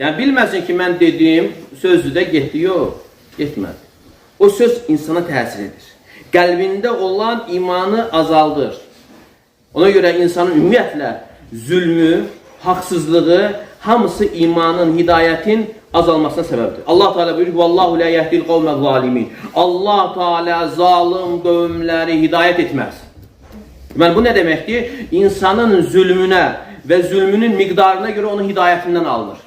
Yəni bilməsin ki, mən dediyim sözdür də getdi, yox, getmədi. O söz insana təsir edir. Qəlbində olan imanı azaldır. Ona görə insanın ümumiyyətlə zülmü, haqsızlığı, hamısı imanın, hidayətin azalmasına səbəbdir. Allah Teala buyurur ki, "Vallahu la yehdil qavmez zalimin." Allah Teala zalim qövmləri hidayət etməz. Deməli bu nə deməkdir? İnsanın zülmünə və zülmünün miqdarına görə onun hidayətindən alınır.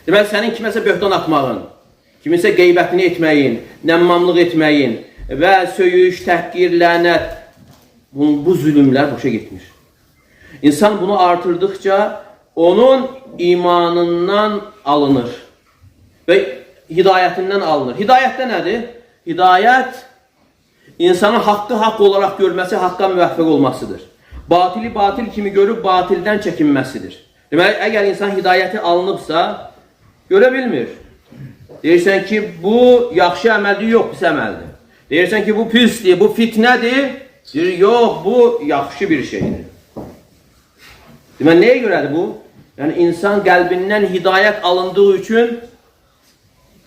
Deməli sənin kiməsə böhtan atmağın, kimisə qeybətini etməyin, nəmmamlıq etməyin və söyüş, təhqir, lənət, bu zülümlər boşa getmir. İnsan bunu artırdıkça onun imanından alınır və hidayətindən alınır. Hidayət də nədir? Hidayət insanın haqqı haqq olaraq görməsi, haqqa müvəffəq olmasıdır. Batili batil kimi görüb batildən çəkinməsidir. Deməli, əgər insan hidayəti alınıbsa, görə bilmir. Deyirsən ki, bu yaxşı əməldir, yox, pis əməldir. Deyirsən ki, bu pisdir, bu fitnədir. Deyir, yox, bu yaxşı bir şeydir. Deməli, nəyə görədir bu? Yəni, insan qəlbindən hidayət alındığı üçün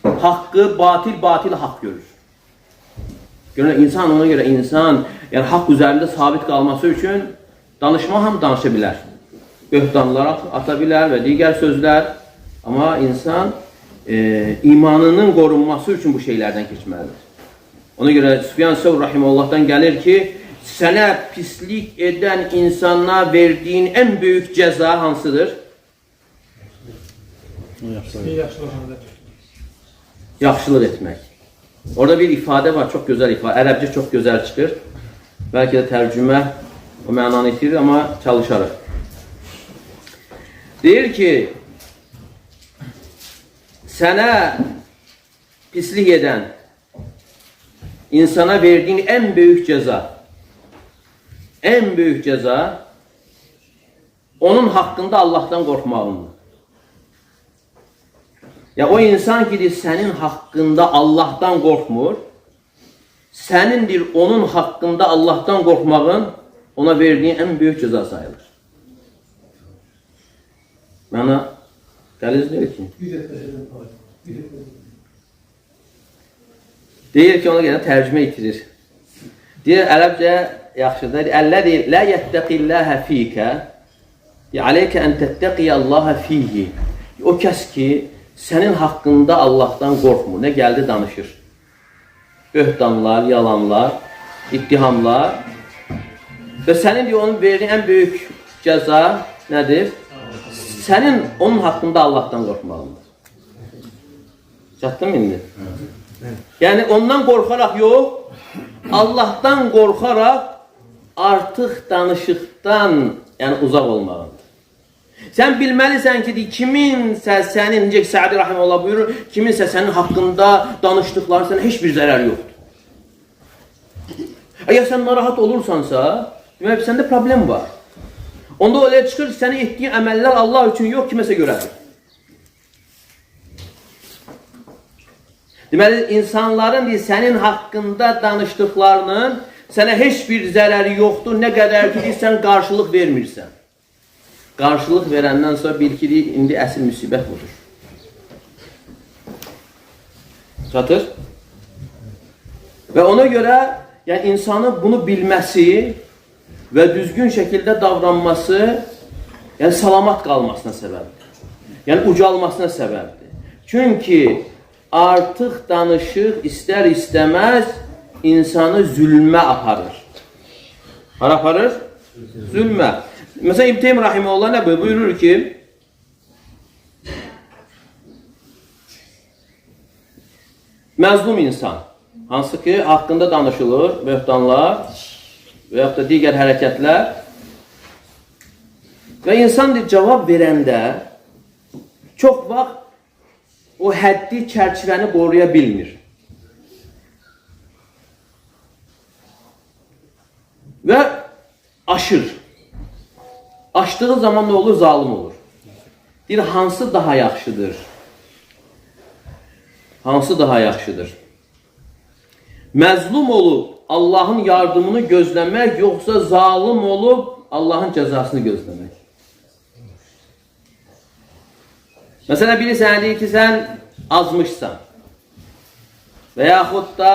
haqqı, batil haqq görür. İnsan ona görə insan, yəni haqq üzərində sabit qalması üçün danışma ham danışa bilər. Böhtanlar ata bilər və digər sözlər. Amma insan imanının qorunması üçün bu şeylərdən keçməlidir. Ona görə Süfyan Sevr Rahiməllahdan gəlir ki, sənə pislik edən insana verdiyin ən böyük cəza hansıdır? Yaxşılıq etmək. Orada bir ifadə var, çox gözəl ifadə. Ərəbcə çox gözəl çıxır. Bəlkə də tərcümə o mənanı itirir, amma çalışarıq. Deyir ki, sənə pislik edən insana verdiyin ən böyük cəza onun haqqında Allahdan qorxmağındır. Ya o insan ki, sənin haqqında Allahdan qorxmur, sənindir onun haqqında Allahdan qorxmağın ona verdiyin ən böyük cəza sayılır. Mənə qəliz deyir ki, deyir ki, ona görə tərcümə itirir. Deyir, ərəbcə yaxşıdır. Əlləzi la yettəqilləhə fikə aleykə ən təttəqiyyəlləhə fihi. O kəs ki, sənin haqqında Allahdan qorxmur. Nə gəldi danışır. Böhtanlar, yalanlar, ittihamlar. Və sənin deyir, onun verdiyi ən böyük cəza nədir? Sənin onun haqqında Allahdan qorxmağındır. Çatdım indi? Yəni ondan qorxaraq yox, Allahdan qorxaraq artıq danışıqdan uzaq olmağındır. Sən bilməlisən ki, kiminsə sənin, necə ki, Səadi Rahiməllah buyurur, kiminsə sənin haqqında danışdıqları sənə heç bir zərər yoxdur. Əgər sən narahat olursansa, demək, səndə problem var. Onda öyle çıxır ki, sənin etdiyin əməllər Allah üçün yox, kiməsə görədir. Deməli, insanların sənin haqqında danışdıqlarının sənə heç bir zərəri yoxdur, nə qədər ki, sən qarşılıq vermirsən. Qarşılıq verəndən sonra bil ki, indi əsl müsibət budur. Çatır? Və ona görə insanın bunu bilməsi və düzgün şəkildə davranması salamat qalmasına səbəbdir. Yəni ucalmasına səbəbdir. Çünki artıq danışıq istər-istəməz insanı zülmə aparır. Hara aparır? Zülmə. Məsələn, İbn Teymiyyə Rahiməhullah nə buyurur ki, məzlum insan, hansı ki, haqqında danışılır, böhtanlar və yaxud da digər hərəkətlər və insan cavab verəndə çox vaxt o həddi çərçivəni qoruya bilmir. Və aşır. Aşdığı zaman nə olur? Zalim olur. Deyir, hansı daha yaxşıdır? Hansı daha yaxşıdır? Məzlum olub Allahın yardımını gözləmək, yoxsa zalim olub Allahın cəzasını gözləmək? Mesela biri sənə deyir ki, sən azmışsan və yaxud da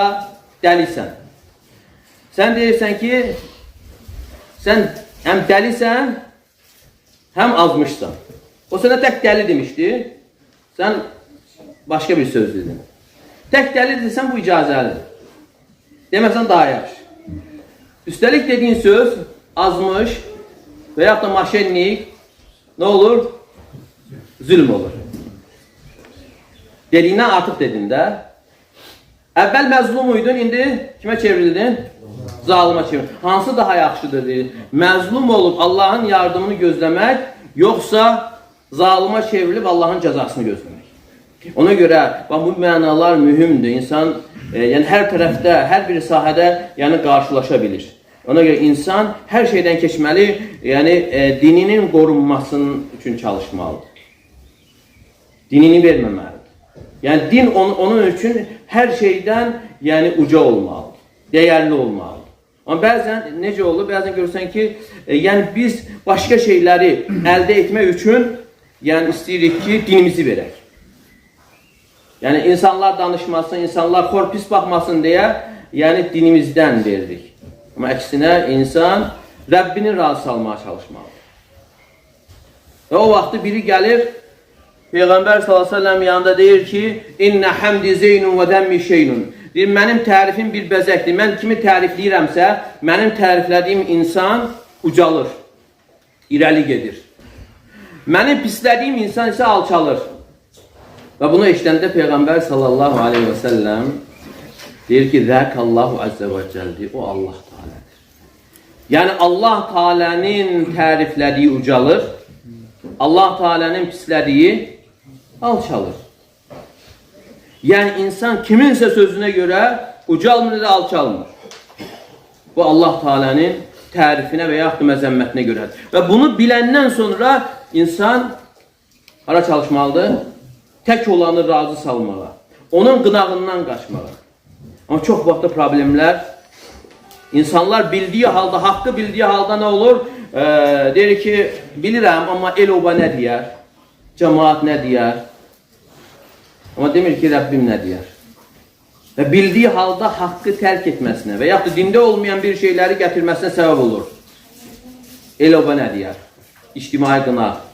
dəlisən. Sən deyirsən ki, sən həm dəlisən, həm azmışsan. O sənə tək dəli demişdi, sən başqa bir söz dedin. Tək dəli desən, bu icazəlidir. Deməsən daha yaxşı. Üstəlik dediyin söz, azmış və yaxud da maşenlik, nə olur? Zülm olur. Dediyindən artıq dedin də. Əvvəl məzlum uydun, indi kimə çevrildin? Zalıma çevrildin. Hansı daha yaxşıdır deyir? Məzlum olub Allahın yardımını gözləmək, yoxsa zalıma çevrilib Allahın cəzasını gözləmək. Ona görə bu mənalar mühümdür. İnsan yəni hər tərəfdə, hər bir sahədə yəni qarşılaşa bilir. Ona görə insan hər şeydən keçməli, yəni dininin qorunmasının üçün çalışmalıdır. Dinini verməməlidir. Yəni din onun üçün hər şeydən yəni uca olmalıdır, dəyərli olmalıdır. Amma bəzən necə olur? Bəzən görürsən ki, yəni biz başqa şeyləri əldə etmək üçün yəni istəyirik ki, dinimizi verək. Yəni insanlar danışmasın, insanlar xor pis baxmasın deyə yəni dinimizdən verdik. Amma əksinə insan Rəbbini razı salmağa çalışmalıdır. Və o vaxtı biri gəlir, Peyğəmbər s.ə.v yanında deyir ki, İnnə həmdi zeynun və dəmmi şeynun. Deyir, mənim tərifim bir bəzəkdir. Mən kimi tərifləyirəmsə, mənim təriflədiyim insan ucalır, irəli gedir. Mənim pislədiyim insan isə alçalır. Və bunu eşidəndə Peyğəmbər s.ə.v deyir ki, Zəkallahu əzzə və cəldir. O Allah Teala'dır. Yəni Allah Teala'nın təriflədiyi ucalır, Allah Teala'nın pislədiyi alçalır. Yəni insan kiminsə sözünə görə ucalmır və alçalmır. Bu Allah Teala'nın tərifinə və yaxud da məzəmmətinə görədir. Və bunu biləndən sonra insan hara çalışmalıdır? Tək olanı razı salmağa, onun qınağından qaçmağa. Amma çox vaxtda problemlər, insanlar bildiyi halda, haqqı bildiyi halda nə olur? Deyir ki, bilirəm, amma el-oba nə deyər? Cəmaat nə deyər? Amma demir ki, Rəbbim nə deyər? Və bildiyi halda haqqı tərk etməsinə və yaxud da dində olmayan bir şeyləri gətirməsinə səbəb olur. El-oba nə deyər? İctimai qınaq,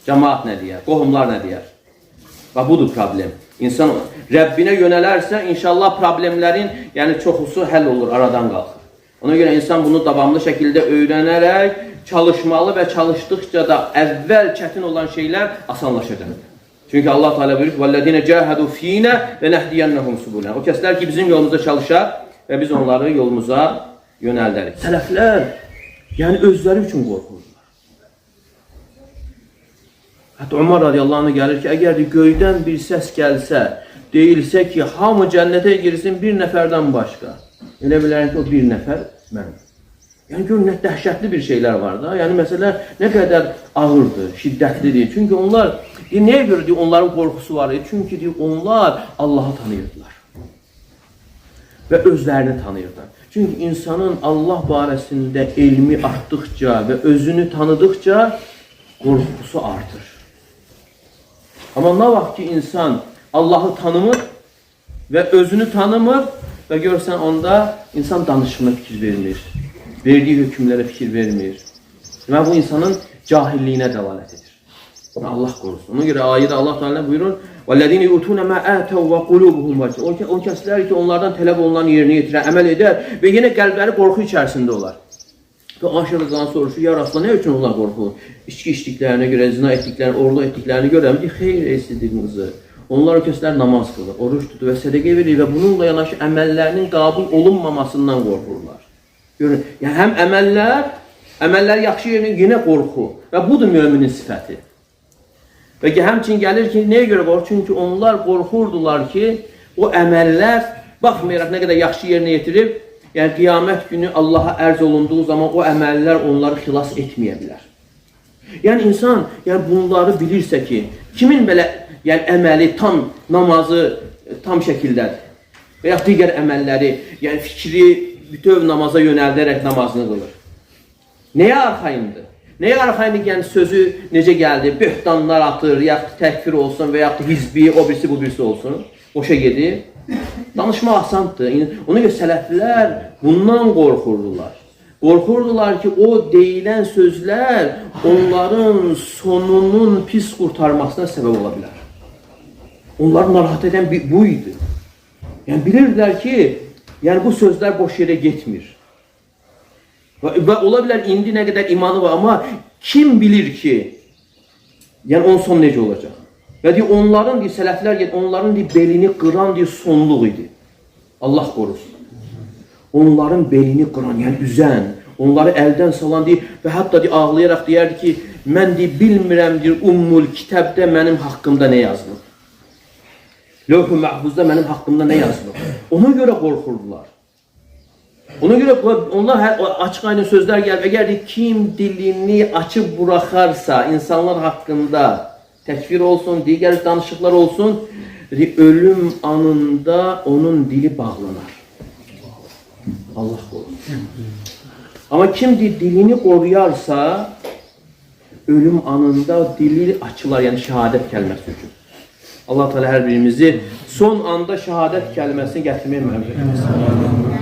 cəmaat nə deyər? Qohumlar nə deyər? Və budur problem. İnsan Rəbbinə yönələrsə, inşallah problemlərin yəni çoxusu həll olur, aradan qalxır. Ona görə insan bunu davamlı şəkildə öyrənərək çalışmalı və çalışdıqca da əvvəl çətin olan şeylər asanlaşacaq. Çünki Allah Teala buyurur: "Vellezine cahadu fina lenehdiyennahum subulana." O kəslər ki, bizim yolumuzda çalışar və biz onları yolumuza yönəldərik. Sələflər yəni özləri üçün qorxurlar. Hətta Ömər radiyallahu anh gəlir ki, əgər göydən bir səs gəlsə, deyilsə ki, hamı cənnətə girsin bir nəfərdən başqa. Elə bilərin ki, o bir nəfər mənim. Yəni görün, nə dəhşətli bir şeylər var da. Yəni məsələlər nə qədər ağırdır, şiddətlidir. Çünki onlar, nəyə görə deyir, onların qorxusu var? Çünki deyir, onlar Allahı tanıyırdılar. Və özlərini tanıyırdılar. Çünki insanın Allah barəsində elmi artdıqca və özünü tanıdıqca qorxusu artır. Amma nə vaxt ki, insan Allahı tanımır və özünü tanımır və görsən onda insan danışığına fikir vermir. Verdiyi hökümlərə fikir vermir. Və bu insanın cahilliyinə dəlalət edir. Allah qorusun. Ona görə ayədə Allah Teala buyurur: "Vellezine yutuna ma atau ve kulubuhum vacil." O kəslər ki, onlardan tələb olunan yerinə yetirər, əməl edər və yenə qəlbləri qorxu içərisində olar. Və Ayşə rəziyallahu anh soruşur: "Ya Rasulullah, nə üçün onlar qorxur? İçki içdiklərinə görə, zina etdiklərinə, oğurluq etdiklərinə görə mi?" Xeyr, eşitdiyinizi. Onlar o kəslər namaz qılır, oruç tutur və sədaqə verir və bununla yanaşı əməllərinin qəbul olunmamasından qorxurlar. Görün, yəni həm əməllər yaxşı yerinə yenə qorxu və budur möminin sifəti. Və ki, həmçin gəlir ki, nəyə görə qorxur? Çünki onlar qorxurdular ki, o əməllər, baxmayaraq nə qədər yaxşı yerinə yetirib, yəni qiyamət günü Allaha ərz olunduğu zaman o əməllər onları xilas etməyə bilər. Yəni insan bunları bilirsə ki, kimin belə əməli tam, namazı tam şəkildədir və ya digər əməlləri, fikri bütöv namaza yönəldərək namazını qılır. Nəyə arxayındır? Nəyə arxayındır, yəni sözü necə gəldi? Böhtanlar atır, yaxud təkfir olsun və yaxud hizbi, o birisi, bu birisi olsun. Boşa gedir. Danışmaq asandır. Ona görə sələflər bundan qorxurdular. Qorxurdular ki, o deyilən sözlər onların sonunun pis qurtarmasına səbəb ola bilər. Onları narahat edən bu idi. Yəni bilirdilər ki, yəni bu sözlər boş yerə getmir. Və ola bilər indi nə qədər imanı var, amma kim bilir ki, yəni onun son necə olacaq? Və deyir, onların, deyir, sələflər, onların deyir, belini qıran deyir, sonluq idi. Allah qorusun. Onların belini qıran, yəni üzən, onları əldən salan deyir, və hətta deyir, ağlayaraq deyərdi ki, mən deyir, bilmirəm, deyir, Ummul Kitəbdə mənim haqqımda nə yazılır? Lövh-ü Məhfuzda mənim haqqımda nə yazılır? Ona görə qorxurdular. Ona görə onlar açıq aynı sözlər gəlir. Əgər kim dilini açıb buraxarsa insanlar haqqında təkfir olsun, digər danışıqlar olsun, ölüm anında onun dili bağlanar. Allah qorusun. Amma kim dilini qoruyarsa, ölüm anında dili açılar, yəni şəhadət kəlməsi üçün. Allah Teala hər birimizi son anda şəhadət kəlməsini gətirməyə məhəbbət etsin.